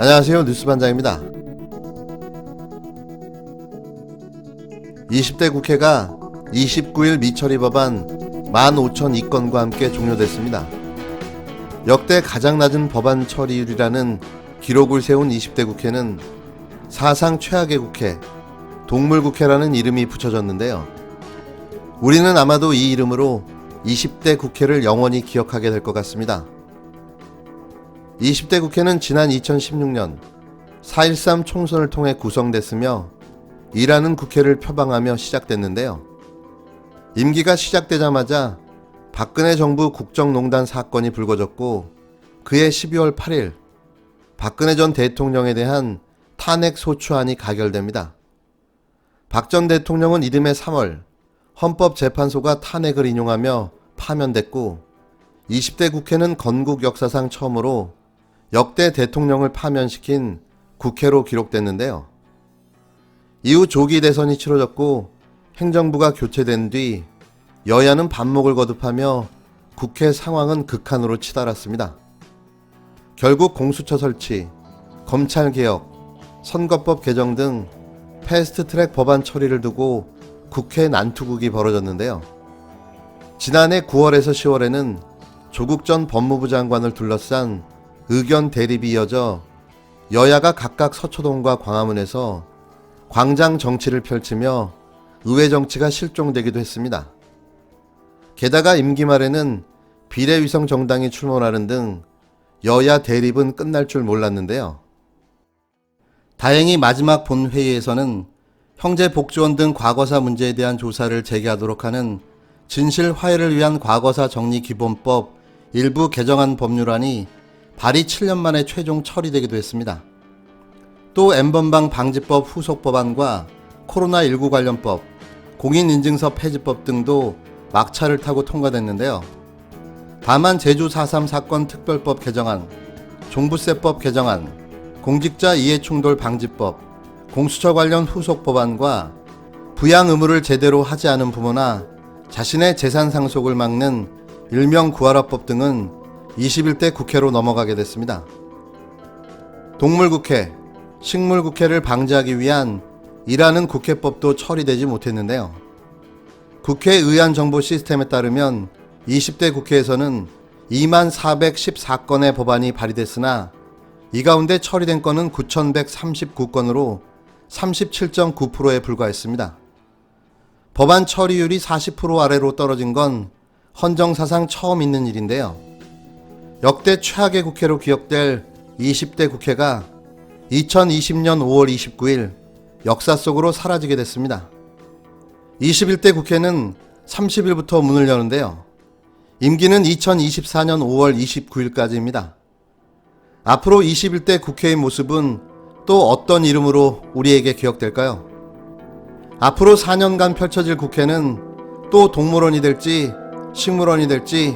안녕하세요. 뉴스반장입니다. 20대 국회가 29일 미처리 법안 15,002건과 함께 종료됐습니다. 역대 가장 낮은 법안 처리율이라는 기록을 세운 20대 국회는 사상 최악의 국회, 동물국회라는 이름이 붙여졌는데요. 우리는 아마도 이 이름으로 20대 국회를 영원히 기억하게 될 것 같습니다. 20대 국회는 지난 2016년 4.13 총선을 통해 구성됐으며 일하는 국회를 표방하며 시작됐는데요. 임기가 시작되자마자 박근혜 정부 국정농단 사건이 불거졌고 그해 12월 8일 박근혜 전 대통령에 대한 탄핵 소추안이 가결됩니다. 박 전 대통령은 이듬해 3월 헌법재판소가 탄핵을 인용하며 파면됐고 20대 국회는 건국 역사상 처음으로 역대 대통령을 파면시킨 국회로 기록됐는데요. 이후 조기 대선이 치러졌고 행정부가 교체된 뒤 여야는 반목을 거듭하며 국회 상황은 극한으로 치달았습니다. 결국 공수처 설치, 검찰개혁, 선거법 개정 등 패스트트랙 법안 처리를 두고 국회 난투극이 벌어졌는데요. 지난해 9월에서 10월에는 조국 전 법무부 장관을 둘러싼 의견 대립이 이어져 여야가 각각 서초동과 광화문에서 광장 정치를 펼치며 의회 정치가 실종되기도 했습니다. 게다가 임기 말에는 비례위성 정당이 출몰하는 등 여야 대립은 끝날 줄 몰랐는데요. 다행히 마지막 본회의에서는 형제복지원 등 과거사 문제에 대한 조사를 재개하도록 하는 진실 화해를 위한 과거사 정리기본법 일부 개정안 법률안이 발의 7년 만에 최종 처리되기도 했습니다. 또 N번방 방지법 후속 법안과 코로나19 관련법, 공인인증서 폐지법 등도 막차를 타고 통과됐는데요. 다만 제주 4.3 사건 특별법 개정안, 종부세법 개정안, 공직자 이해충돌 방지법, 공수처 관련 후속 법안과 부양 의무를 제대로 하지 않은 부모나 자신의 재산 상속을 막는 일명 구하라법 등은 21대 국회로 넘어가게 됐습니다. 동물국회, 식물국회를 방지하기 위한 일하는 국회법도 처리되지 못했는데요. 국회 의안 정보 시스템에 따르면 20대 국회에서는 2414건의 법안이 발의됐으나 이 가운데 처리된 건은 9139건으로 37.9%에 불과했습니다. 법안 처리율이 40% 아래로 떨어진 건 헌정사상 처음 있는 일인데요. 역대 최악의 국회로 기억될 20대 국회가 2020년 5월 29일 역사 속으로 사라지게 됐습니다. 21대 국회는 30일부터 문을 여는데요. 임기는 2024년 5월 29일까지입니다. 앞으로 21대 국회의 모습은 또 어떤 이름으로 우리에게 기억될까요? 앞으로 4년간 펼쳐질 국회는 또 동물원이 될지 식물원이 될지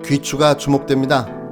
귀추가 주목됩니다.